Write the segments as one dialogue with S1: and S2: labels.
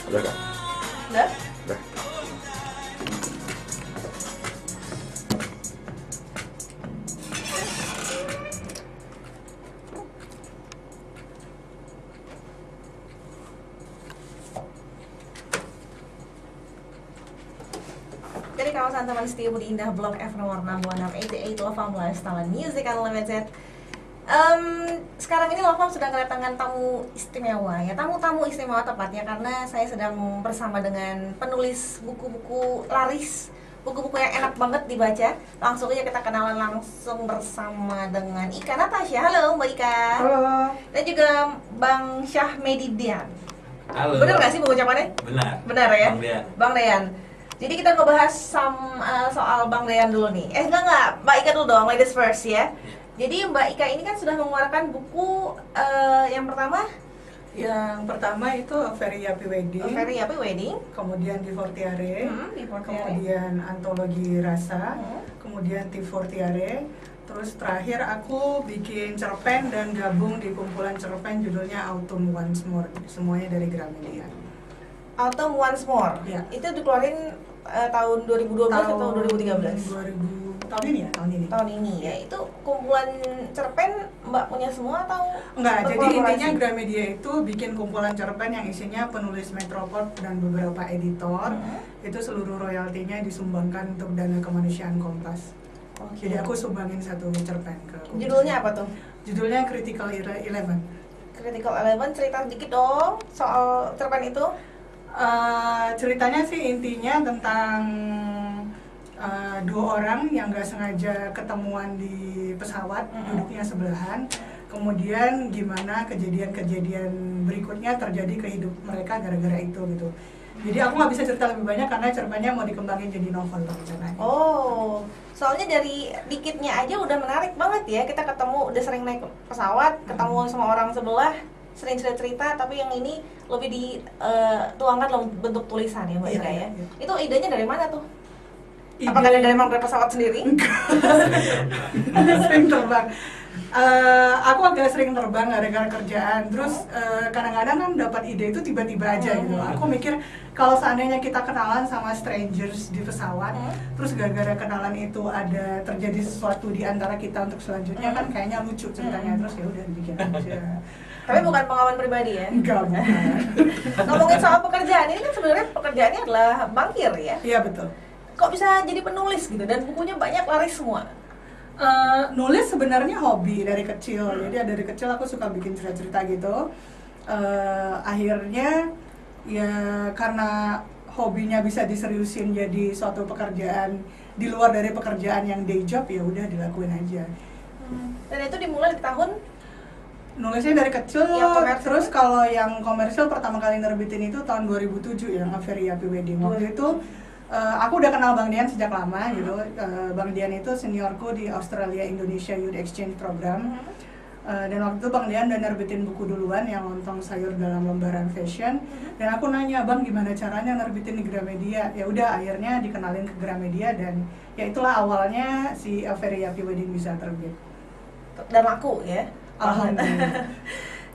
S1: Udah kan?
S2: Udah?
S1: Udah.
S2: Dari kawasan Taman Setia Budi Indah Blok F nomor 62688 Lofam Lifestyle Music Unlimited. Sekarang ini Lofam sedang kedatangan tamu istimewa ya, tamu-tamu istimewa tepatnya karena saya sedang bersama dengan penulis buku-buku laris, buku-buku yang enak banget dibaca. Langsung aja kita kenalan langsung bersama dengan Ika Natasha. Halo Mbak Ika.
S3: Halo.
S2: Dan juga Bang Syah Medidian.
S4: Halo.
S2: Benar nggak sih pengucapannya?
S4: Benar.
S2: Benar ya?
S4: Bang Dean.
S2: Bang Dean. Jadi kita ngebahas soal Bang Dean dulu nih. Enggak, Mbak Ika dulu dong, ladies first ya. Jadi Mbak Ika ini kan sudah mengeluarkan buku yang pertama,
S3: Yang pertama itu Very Happy Wedding,
S2: Very Happy Wedding,
S3: kemudian Di Fortiare,
S2: di Fortiare.
S3: kemudian Antologi Rasa,
S2: Hmm.
S3: kemudian Di Fortiare, terus terakhir aku bikin cerpen dan gabung di kumpulan cerpen judulnya Autumn Once More, semuanya dari Gramedia.
S2: Autumn Once More.
S3: Ya.
S2: Itu dikeluarin tahun 2012 atau 2013?
S3: 2000, tahun ini ya, tahun ini.
S2: Tahun ini ya. Itu kumpulan cerpen Mbak punya semua atau
S3: Enggak, jadi
S2: berkolaborasi?
S3: intinya Gramedia itu bikin kumpulan cerpen yang isinya penulis Metropod dan beberapa editor. Itu seluruh royaltinya disumbangkan untuk dana kemanusiaan Kompas.
S2: Oke.
S3: Jadi aku sumbangin satu cerpen ke Kompas.
S2: Judulnya apa tuh?
S3: Judulnya Critical Eleven.
S2: Critical Eleven, cerita dikit dong soal cerpen itu.
S3: Ceritanya sih intinya tentang dua orang yang gak sengaja ketemuan di pesawat, duduknya sebelahan. Kemudian gimana kejadian-kejadian berikutnya terjadi ke hidup mereka gara-gara itu gitu. Jadi aku nggak bisa cerita lebih banyak karena cerpennya mau dikembangin jadi novel rencananya.
S2: Oh, soalnya dari dikitnya aja udah menarik banget ya. Kita ketemu, udah sering naik pesawat, ketemu sama orang sebelah, sering cerita-cerita, tapi yang ini lebih dituangkan dalam bentuk tulisan ya Mbak
S3: Iya,
S2: Ika ya.
S3: iya.
S2: Itu idenya dari mana tuh?
S3: Ide-
S2: Apakah dari pesawat sendiri?
S3: sering terbang. Aku agak sering terbang gara-gara kerjaan. Terus kadang-kadang kan dapat ide itu tiba-tiba aja gitu. Aku mikir kalau seandainya kita kenalan sama strangers di pesawat, terus gara-gara kenalan itu ada terjadi sesuatu di antara kita untuk selanjutnya kan kayaknya lucu ceritanya. Terus ya udah bikin aja.
S2: Tapi bukan pengalaman pribadi ya.
S3: Enggak, bukan.
S2: Ngomongin soal pekerjaan, ini kan sebenarnya pekerjaannya adalah bankir ya.
S3: Iya betul.
S2: Kok bisa jadi penulis gitu dan bukunya banyak laris semua?
S3: Nulis sebenarnya hobi dari kecil, jadi dari kecil aku suka bikin cerita-cerita gitu. Akhirnya ya karena hobinya bisa diseriusin jadi suatu pekerjaan di luar dari pekerjaan yang day job, ya udah dilakuin aja.
S2: Dan itu dimulai di tahun
S3: Nulisnya dari kecil,
S2: Yang komersil?
S3: terus kalau yang komersil pertama kali nerbitin itu tahun 2007 yang A Very Happy Wedding. Waktu itu aku udah kenal Bang Dian sejak lama gitu. Bang Dian itu seniorku di Australia Indonesia Youth Exchange Program. Dan waktu itu Bang Dian udah nerbitin buku duluan yang Lontong Sayur dalam Lembaran Fashion. Dan aku nanya, "Bang, gimana caranya nerbitin di Gramedia?" Ya udah akhirnya dikenalin ke Gramedia dan ya itulah awalnya si A Very Happy Wedding bisa terbit.
S2: dan laku ya.
S3: Alhamdulillah.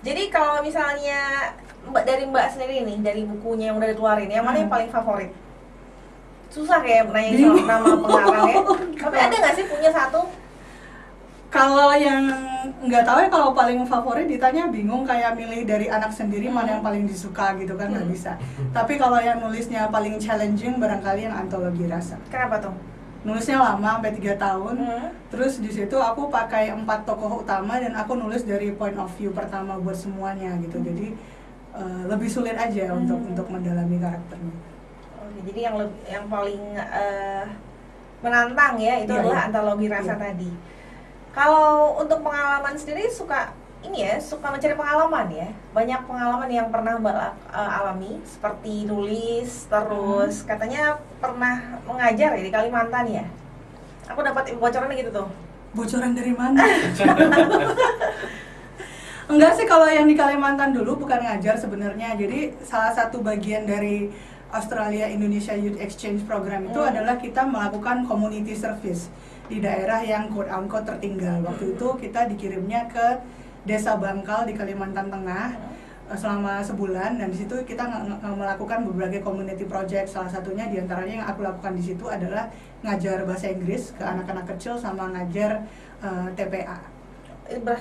S2: Jadi kalau misalnya dari Mbak sendiri nih, dari bukunya yang udah dikeluarin, yang mana yang paling favorit? Susah kayak nanya soal nama pengarang ya. Tapi ada nggak sih punya satu?
S3: Kalau yang nggak tahu ya, kalau paling favorit ditanya bingung, kayak milih dari anak sendiri mana yang paling disuka gitu kan, nggak bisa. Tapi kalau yang nulisnya paling challenging barangkali yang Antologi Rasa.
S2: Kenapa tuh?
S3: Nulisnya lama sampai 3 tahun. Terus di situ aku pakai 4 tokoh utama dan aku nulis dari point of view pertama buat semuanya gitu. Jadi lebih sulit aja untuk mendalami karakternya.
S2: Oke, jadi yang paling menantang ya itu
S3: Iya,
S2: adalah
S3: iya.
S2: Antologi Rasa
S3: Iya.
S2: tadi. Kalau untuk pengalaman sendiri suka mencari pengalaman ya. Banyak pengalaman yang pernah Mbak alami seperti nulis, terus katanya pernah mengajar ya di Kalimantan ya. Aku dapat bocoran gitu tuh.
S3: Bocoran dari mana? Enggak sih, kalau yang di Kalimantan dulu bukan ngajar sebenarnya. Jadi salah satu bagian dari Australia Indonesia Youth Exchange Program itu adalah kita melakukan community service di daerah yang quote-unquote tertinggal. Waktu itu kita dikirimnya ke Desa Bangkal di Kalimantan Tengah. selama sebulan, dan di situ kita melakukan berbagai community project. Salah satunya diantaranya yang aku lakukan di situ adalah ngajar bahasa Inggris ke anak-anak kecil sama ngajar TPA.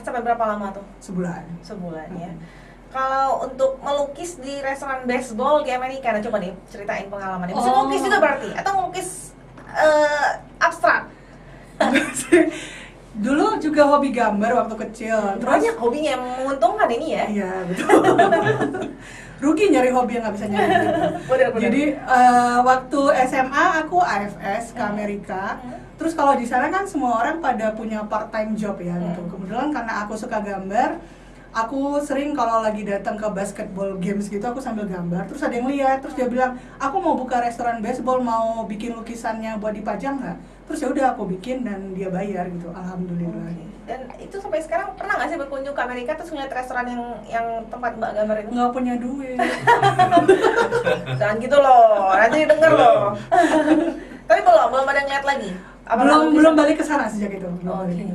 S2: Sampai berapa lama tuh?
S3: Sebulan.
S2: Sebulan ya. Kalau untuk melukis di restoran baseball di Amerika, nah coba nih ceritain pengalamannya. Bisa melukis juga berarti? Atau melukis abstrak?
S3: Dulu juga hobi gambar waktu kecil. Terus
S2: Banyak hobinya yang menguntungkan ini ya?
S3: Iya, betul. Rugi nyari hobi yang nggak bisa nyari gitu.
S2: Bener-bener.
S3: Jadi waktu SMA aku AFS ke Amerika. Terus kalau di sana kan semua orang pada punya part time job ya gitu. Kebetulan karena aku suka gambar, aku sering kalau lagi datang ke basketball games gitu aku sambil gambar. Terus ada yang lihat, terus dia bilang, aku mau buka restoran baseball, mau bikin lukisannya buat dipajang nggak? Terus ya udah aku bikin dan dia bayar gitu, alhamdulillah.
S2: Dan itu sampai sekarang pernah nggak sih berkunjung ke Amerika terus ngeliat restoran yang tempat Mbak gambar itu?
S3: Nggak punya duit.
S2: Jangan gitu loh, nanti didengar loh. Tapi belum ada ngeliat lagi.
S3: Belum balik ke sana sejak itu.
S2: Oke.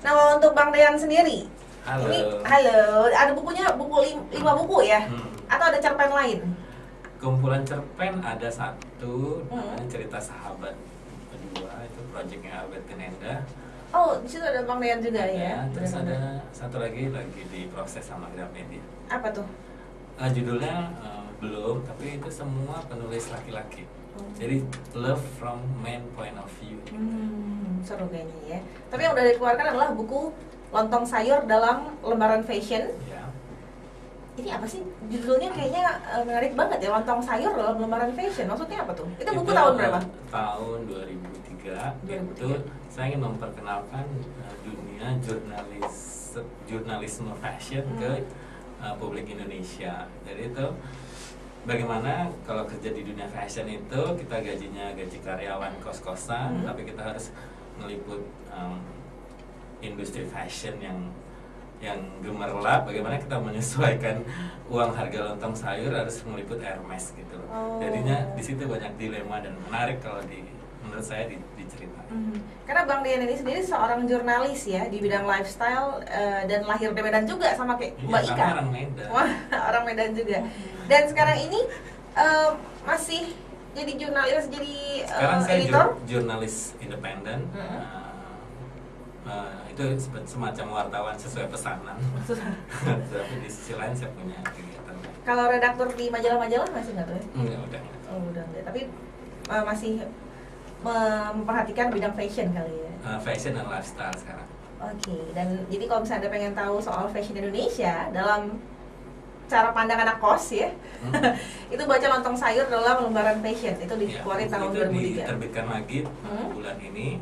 S2: Nah, untuk Bang Dean sendiri,
S1: Halo.
S2: Halo, ada bukunya, 5 buku ya? Atau ada cerpen lain?
S1: Kumpulan cerpen ada satu, namanya Cerita Sahabat. Kedua itu proyeknya Albert Pinenda.
S2: Oh, di situ ada Bang Dean juga ya?
S1: Terus ada satu lagi diproses sama Gramedia.
S2: Apa tuh?
S1: Judulnya belum, tapi itu semua penulis laki-laki. Jadi love from man point of view.
S2: Seru kayaknya ya. Tapi yang udah dikeluarkan adalah buku Lontong Sayur dalam Lembaran Fashion.
S1: Ya.
S2: Ini apa sih? Judulnya kayaknya menarik banget ya, Lontong Sayur dalam Lembaran Fashion. Maksudnya apa tuh? Itu buku tahun berapa?
S1: Tahun 2003. Itu saya ingin memperkenalkan dunia jurnalisme fashion ke publik Indonesia. Jadi itu bagaimana kalau kerja di dunia fashion itu kita gajinya gaji karyawan kos-kosan, tapi kita harus meliput industri fashion yang gemerlap. Bagaimana kita menyesuaikan uang harga lontong sayur harus meliput Hermes gitu. Jadinya di situ banyak dilema dan menarik kalau menurut saya diceritakan.
S2: Karena Bang Dean ini sendiri seorang jurnalis ya di bidang lifestyle dan lahir di Medan juga sama kayak Mbak Ika.
S1: Orang Medan.
S2: Wah, orang Medan juga. Dan sekarang ini masih jadi jurnalis, jadi
S1: sekarang saya
S2: editor?
S1: Jurnalis independen. Itu semacam wartawan sesuai pesanan. Tapi di sisi lain saya punya kegiatan.
S2: Kalau redaktur di majalah-majalah masih nggak tuh ya?
S1: Enggak, udah.
S2: Oh, udah enggak. Tapi masih memperhatikan bidang fashion kali ya?
S1: Fashion dan lifestyle sekarang.
S2: Oke, dan jadi kalau misalnya Anda pengen tahu soal fashion Indonesia dalam cara pandang anak kos ya, itu baca Lontong Sayur dalam Lembaran Fashion. Itu dikeluarin tahun 2003.
S1: Itu diterbitkan lagi bulan ini.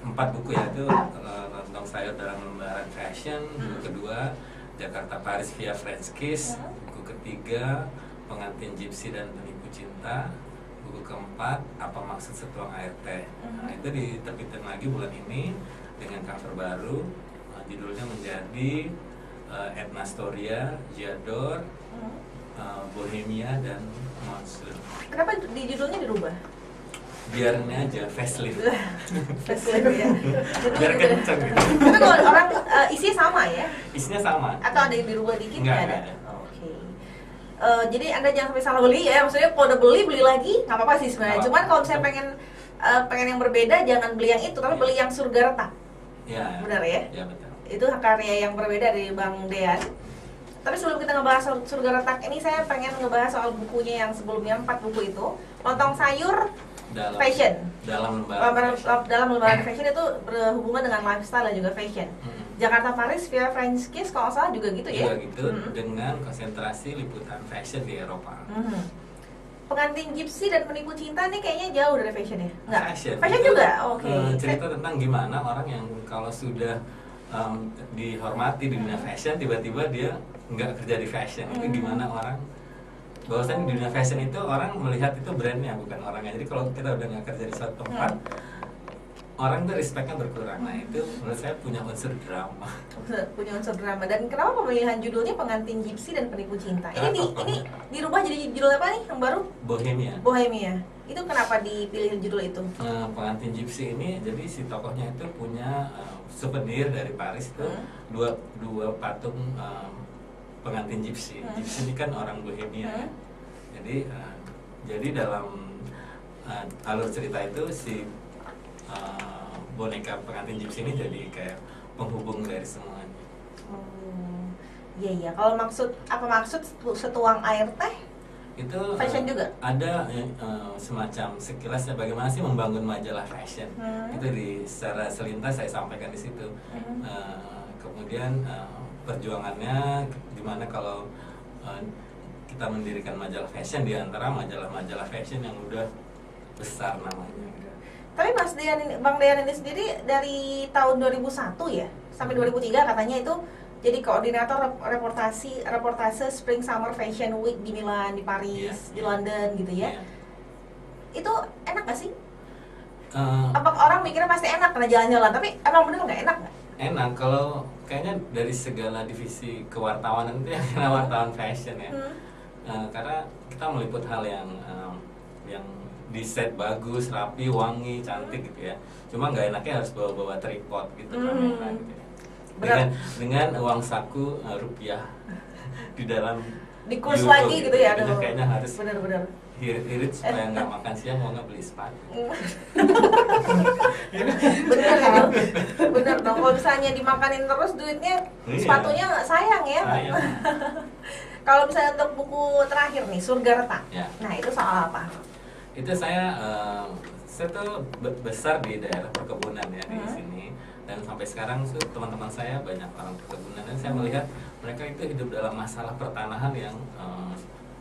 S1: 4 buku yaitu Lontong Sayur dalam Lembaran Fashion, buku kedua Jakarta Paris via French Kiss, buku ketiga Pengantin Gypsy dan Penipu Cinta, buku keempat Apa Maksud Setuang Air Teh. Nah, itu diterbitkan lagi bulan ini dengan cover baru, judulnya menjadi Etna Storia, Jador, Bohemia, dan Monsoon.
S2: Kenapa di judulnya dirubah?
S1: Biar ini aja facelift.
S2: Facelift ya.
S1: Biar kenceng gitu.
S2: Tapi kalau orang isinya sama ya?
S1: Isinya sama.
S2: Atau ada yang dirubah dikit?
S1: Nggak
S2: ada.
S1: ada.
S2: Oke. Jadi Anda jangan sampai salah beli ya. Maksudnya kalau udah beli lagi nggak apa-apa sih sebenarnya. Cuman kalau saya pengen yang berbeda, jangan beli yang itu, tapi beli yang Surga Retak.
S1: Ya.
S2: Benar ya?
S1: Ya betul.
S2: Itu karya yang berbeda dari Bang Dean. Tapi sebelum kita ngebahas Surga Retak ini, saya pengen ngebahas soal bukunya yang sebelumnya, 4 buku itu. Lontong Sayur Fashion.
S1: Dalam
S2: lembaran fashion itu berhubungan dengan lifestyle dan juga fashion. Jakarta Paris via French Kiss kalau nggak salah juga gitu ya?
S1: Juga gitu, dengan konsentrasi liputan fashion di Eropa.
S2: Pengantin Gypsy dan Penipu Cinta nih kayaknya jauh dari fashion ya? Nggak?
S1: Fashion.
S2: Fashion
S1: Itu,
S2: juga? Oke.
S1: Cerita tentang gimana orang yang kalau sudah dihormati di dunia fashion, tiba-tiba dia nggak kerja di fashion. Itu gimana orang, bahwasanya di dunia fashion itu orang melihat itu brandnya bukan orangnya. Jadi kalau kita udah nggak kerja di suatu tempat, orang tuh respectnya berkurang. Nah itu menurut saya punya unsur drama.
S2: Punya unsur drama. Dan kenapa pemilihan judulnya Pengantin Gypsy dan Penipu Cinta? Ini dirubah jadi judul apa nih yang baru?
S1: Bohemia.
S2: Bohemia. Itu kenapa dipilih judul itu?
S1: Pengantin Gypsy ini, jadi si tokohnya itu punya souvenir dari Paris itu dua patung pengantin gypsy. Gypsy ini kan orang Bohemia. Jadi dalam alur cerita itu si boneka pengantin gypsy ini jadi kayak penghubung dari semuanya.
S2: Iya. Kalau maksud setuang air teh? Itu fashion juga?
S1: Ada semacam sekilasnya bagaimana sih membangun majalah fashion. Itu secara selintas saya sampaikan di situ. Kemudian perjuangannya gimana kalau kita mendirikan majalah fashion di antara majalah-majalah fashion yang udah besar namanya.
S2: Tapi Bang Dean ini sendiri dari tahun 2001 ya sampai 2003 katanya itu jadi koordinator reportase Spring Summer Fashion Week di Milan, di Paris, di London gitu ya. Itu enak gak sih? Apa orang mikirnya pasti enak karena jalan-jalan, tapi emang bener nggak enak nggak?
S1: Enak kalau kayaknya dari segala divisi kewartawanan itu yang kena wartawan fashion ya. Karena kita meliput hal yang di set bagus, rapi, wangi, cantik gitu ya. Cuma nggak enaknya harus bawa tripod gitu kamera gitu ya. Dengan uang saku rupiah di dalam
S2: di kurs lagi gitu ya.
S1: Kayaknya harus
S2: bener-bener
S1: irit supaya nggak makan siang, mau nggak beli sepatu.
S2: Bener dong, kalau misalnya dimakanin terus duitnya, sepatunya sayang ya. Kalau misalnya untuk buku terakhir nih, Surga Retak, nah itu soal apa?
S1: Itu saya tuh besar di daerah perkebunan ya di sini, dan sampai sekarang tuh teman-teman saya banyak orang perkebunan, dan saya melihat mereka itu hidup dalam masalah pertanahan yang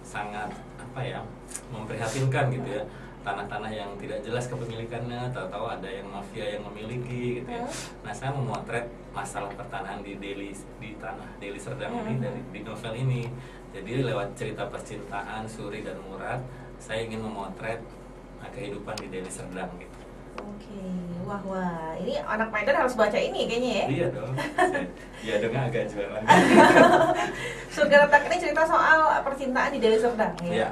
S1: sangat memprihatinkan gitu ya. Tanah-tanah yang tidak jelas kepemilikannya, tahu-tahu ada yang mafia yang memiliki gitu ya. Nah, saya memotret masalah pertanahan di tanah Deli Serdang ini di novel ini. Jadi lewat cerita percintaan Suri dan Murad, saya ingin memotret kehidupan di Deli Serdang gitu.
S2: Oke, wah, ini anak Medan harus baca ini kayaknya ya?
S1: Iya dong, ya dengan agak jualan.
S2: Surga Retak ini cerita soal percintaan di Deli Serdang ya?
S1: Iya.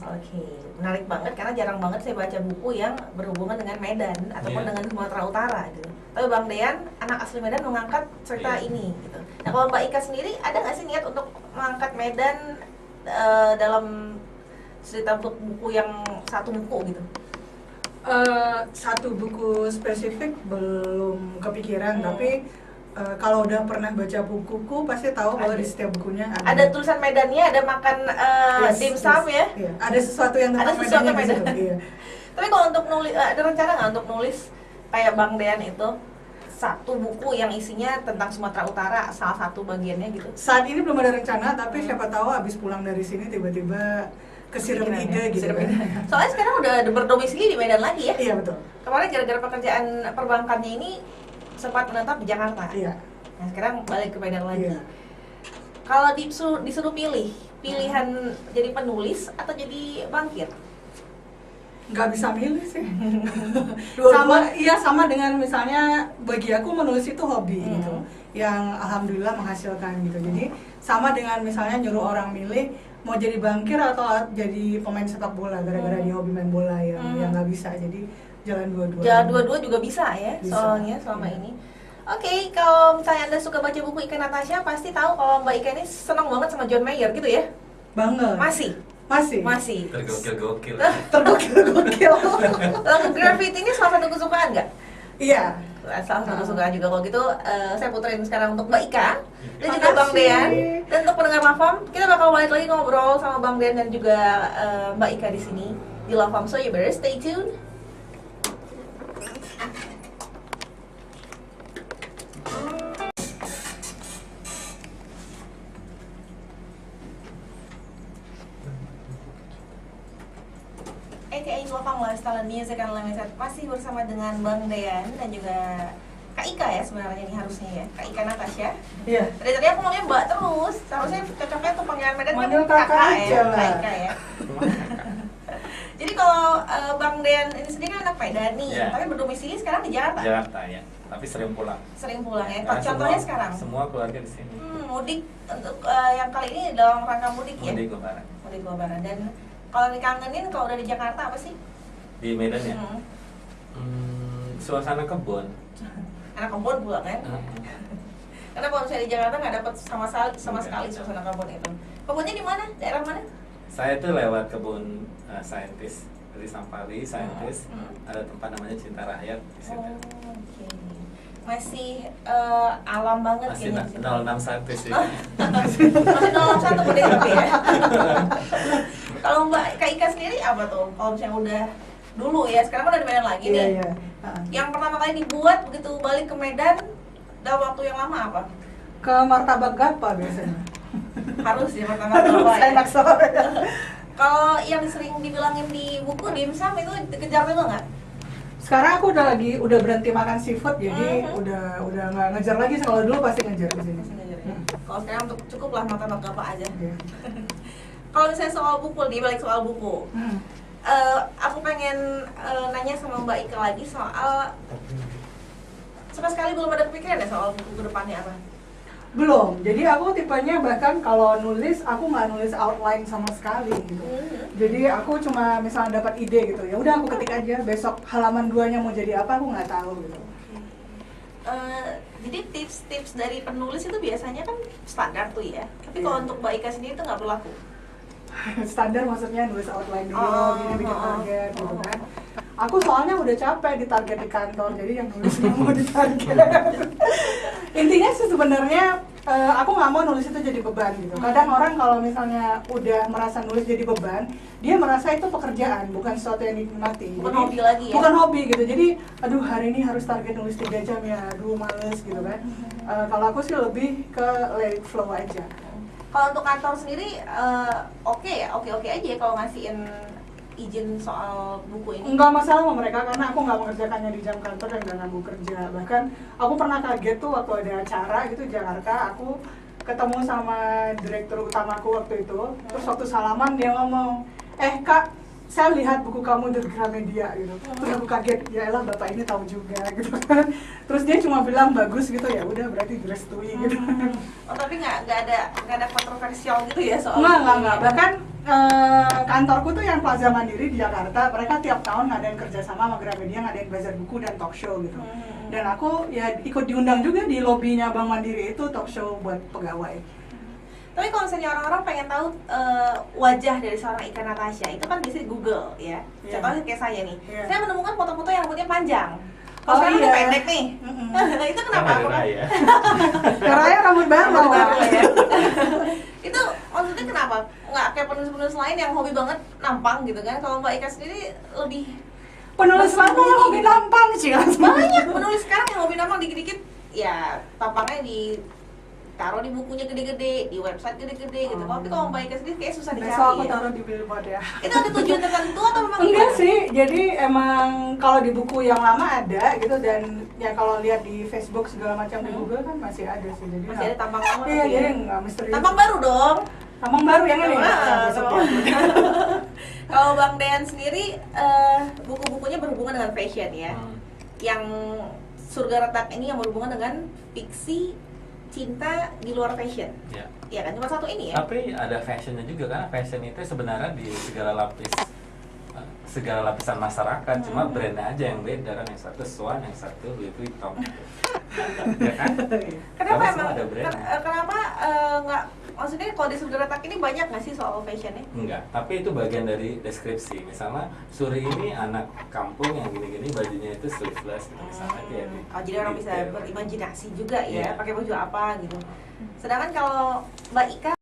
S2: Oke, menarik banget karena jarang banget saya baca buku yang berhubungan dengan Medan ataupun dengan Sumatera Utara gitu. Tapi Bang Dean, anak asli Medan, mengangkat cerita ini gitu. Nah, kalau Mbak Ika sendiri ada nggak sih niat untuk mengangkat Medan dalam cerita buku yang satu buku gitu?
S3: Satu buku spesifik belum kepikiran, tapi kalau udah pernah baca bukuku pasti tahu bahwa di setiap bukunya
S2: ada tulisan Medannya, ada makan dimsum ya.
S3: Iya. Ada sesuatu yang tentang Medan. Iya.
S2: Tapi kalau untuk nulis, ada rencana nggak untuk nulis kayak Bang Dean itu satu buku yang isinya tentang Sumatera Utara, salah satu bagiannya gitu?
S3: Saat ini belum ada rencana, tapi siapa tahu abis pulang dari sini tiba-tiba kesirem ide gitu kan.
S2: Soalnya sekarang udah berdomisili di Medan lagi ya?
S3: Iya betul.
S2: Kemarin gara-gara pekerjaan perbankannya ini sempat menetap di Jakarta.
S3: Iya.
S2: Nah sekarang balik ke Medan lagi.
S3: Iya.
S2: Kalau disuruh pilihan jadi penulis atau jadi bankir?
S3: Nggak bisa milih sih.
S2: Dua-dua.
S3: sama dengan misalnya bagi aku menulis itu hobi gitu, yang alhamdulillah menghasilkan gitu. Jadi sama dengan misalnya nyuruh orang milih mau jadi bankir atau jadi pemain sepak bola gara-gara dia hobi main bola yang nggak bisa. Jadi jalan dua-dua.
S2: Jalan dua-dua juga bisa ya,
S3: bisa.
S2: soalnya selama ini. Oke, kalau misalnya Anda suka baca buku Ika Natasha, pasti tahu kalau Mbak Ika ini senang banget sama John Mayer gitu ya?
S3: Banget. Masih.
S1: Tergokil-gokil.
S3: Tergokil.
S2: Lagu Graffiti ini salah satu kesukaan nggak?
S3: Iya.
S2: Salah satu kesukaan juga. Kalau gitu, saya puterin sekarang untuk Mbak Ika dan juga
S3: Makasih.
S2: Bang Dean. Dan untuk pendengar Lafam, kita bakal balik lagi ngobrol sama Bang Dean dan juga Mbak Ika di sini di Lafam. So you better stay tuned. AKA Lafam Lifestyle and Music Unlimited masih bersama dengan Bang Dean dan juga Kak Ika ya sebenarnya ini harusnya ya, Kak Ika Natasha.
S3: Iya.
S2: Dari tadi aku ngomongnya Mbak terus, seharusnya cocoknya tuh panggilan Medan kan
S3: Manggil kakak aja
S2: ya,
S3: lah.
S2: Kak Ika ya. Jadi kalau Bang Dean ini sendiri kan anak Medan nih, tapi berdomisili sekarang di Jakarta.
S1: Jakarta ya, tapi sering pulang.
S2: Sering pulang ya.
S1: Karena
S2: Contohnya sekarang.
S1: Semua keluarga di sini.
S2: Mudik untuk yang kali ini dalam rangka mudik ya.
S1: Mudik Lebaran.
S2: Mudik Lebaran. Dan kalau dikangenin kalau udah di Jakarta apa sih?
S1: Di Medan ya. Suasana kebun.
S2: Anak kebun pula kan. Karena kalau misalnya di Jakarta nggak dapat sama sekali suasana kebun itu. Kebunnya di mana? Daerah mana?
S1: Saya tuh lewat kebun saintis dari Sampari, saintis. Ada tempat namanya Cinta Rakyat di situ.
S2: Oh, oke. Masih alam banget
S1: Masih
S2: kayaknya.
S1: 061 sih.
S2: Masih 061 udah tapi ya. Kalau Mbak Kak Ika sendiri apa tuh? Kalau misalnya udah dulu ya, sekarang kan udah di Medan lagi nih.
S3: Iya.
S2: Yang pertama kali dibuat begitu balik ke Medan dalam waktu yang lama apa?
S3: Ke martabak gapa biasanya.
S2: Harus ya pertama kali.
S3: Enak sore.
S2: Kalau yang sering dibilangin di buku dimsum itu dikejar juga nggak?
S3: Sekarang aku udah berhenti makan seafood, jadi udah nggak ngejar lagi. Kalau dulu pasti ngejar di sini.
S2: Masih ngejar ya? Kalau sekarang untuk cukup lah martabak apa aja.
S3: Iya.
S2: Kalau misalnya soal buku, di balik soal buku, aku pengen nanya sama Mbak Ika lagi soal sama sekali belum ada kepikiran ya soal buku ke depannya apa?
S3: Belum, jadi aku tipenya bahkan kalau nulis aku nggak nulis outline sama sekali gitu. Jadi aku cuma misalnya dapat ide gitu, ya udah aku ketik aja. Besok halaman 2-nya mau jadi apa aku nggak tahu gitu.
S2: Jadi tips-tips dari penulis itu biasanya kan standar tuh ya. Tapi kalau untuk Mbak Ika sendiri itu nggak berlaku.
S3: Standar maksudnya nulis outline dulu, gini bikin target gitu kan. Aku soalnya udah capek ditarget di kantor, jadi yang nulis nggak mau ditarget. Intinya sih sebenarnya aku nggak mau nulis itu jadi beban gitu. Kadang orang kalau misalnya udah merasa nulis jadi beban, dia merasa itu pekerjaan, bukan sesuatu yang dinikmati.
S2: Bukan
S3: Jadi,
S2: hobi lagi ya?
S3: Bukan hobi gitu. Jadi, aduh hari ini harus target nulis 3 jam ya, aduh males gitu kan. Kalau aku sih lebih ke let it flow aja.
S2: Kalau untuk kantor sendiri oke ya, oke aja ya kalau ngasihin izin soal buku ini.
S3: Enggak masalah sama mereka karena aku nggak mengerjakannya di jam kantor dan nggak ganggu kerja. Bahkan aku pernah kaget tuh waktu ada acara gitu di Jakarta, aku ketemu sama direktur utamaku waktu itu. Terus waktu salaman dia ngomong, Kak, saya lihat buku kamu di Gramedia gitu. Terus aku kaget, ya elah bapak ini tahu juga gitu kan. Terus dia cuma bilang bagus gitu, ya udah berarti direstui gitu.
S2: Oh tapi nggak ada kontroversial gitu ya soal
S3: Enggak. Bahkan kantorku tuh yang Plaza Mandiri di Jakarta, mereka tiap tahun ngadain kerjasama sama Gramedia, ngadain bazar buku dan talk show gitu. Dan aku ya ikut diundang juga di lobinya Bank Mandiri itu talk show buat pegawai.
S2: Tapi kalau misalnya orang-orang pengen tahu wajah dari seorang Ika Natasha, itu kan bisa di Google ya.
S3: Iya.
S2: Contohnya kayak saya nih,
S3: Iya.
S2: saya menemukan foto-foto yang rambutnya panjang.
S3: Oh,
S2: Kalau sekarang
S3: iya.
S2: udah pendek nih. Itu kenapa?
S1: Kan ada raya.
S3: Karena rambut baru.
S2: Rambut baru ya. Itu maksudnya kenapa? Nggak kayak penulis-penulis lain yang hobi banget nampang gitu kan? Kalau Mbak Ika sendiri lebih
S3: Penulis lama yang hobi nampang sih.
S2: banyak penulis sekarang yang hobi nampang dikit-dikit ya tampangnya taruh di bukunya gede-gede, di website gede-gede gitu. Tapi kalau Mbak Ika sendiri kayak susah dicari.
S3: Besok aku
S2: Ya.
S3: taruh di billboard ya.
S2: Itu ada tujuan tertentu atau memang
S3: Enggak
S2: gimana?
S3: sih, jadi emang kalau di buku yang lama ada gitu, dan ya kalau lihat di Facebook segala macam di Google kan masih ada sih. Jadi
S2: Masih ada tampang lama
S3: Iya,
S2: tapi
S3: jadi
S2: ya.
S3: nggak misterius.
S2: Tampang baru dong.
S3: Tampang baru yang ini.
S2: Tampang Kalau Bang Dean sendiri buku-bukunya berhubungan dengan fashion ya. Yang Surga Retak ini yang berhubungan dengan fiksi cinta di luar fashion.
S1: Ya.
S2: Iya kan cuma satu ini ya.
S1: Tapi ada fashionnya juga karena fashion itu sebenarnya di segala lapisan masyarakat, cuma brandnya aja yang beda kan, yang satu Swan, yang satu Louis Vuitton. Ya kan?
S2: Kenapa
S1: Tapi
S2: emang?
S1: semua ada brandnya.
S2: Kenapa nggak? Maksudnya kalau di Surga Retak ini banyak nggak sih soal fashionnya?
S1: Enggak, tapi itu bagian dari deskripsi. Misalnya Suri ini anak kampung yang gini-gini, bajunya itu sleeveless gitu misalnya dia.
S2: Oh jadi orang bisa berimajinasi juga ya,
S1: Iya.
S2: pakai baju apa gitu. Sedangkan kalau Mbak Ika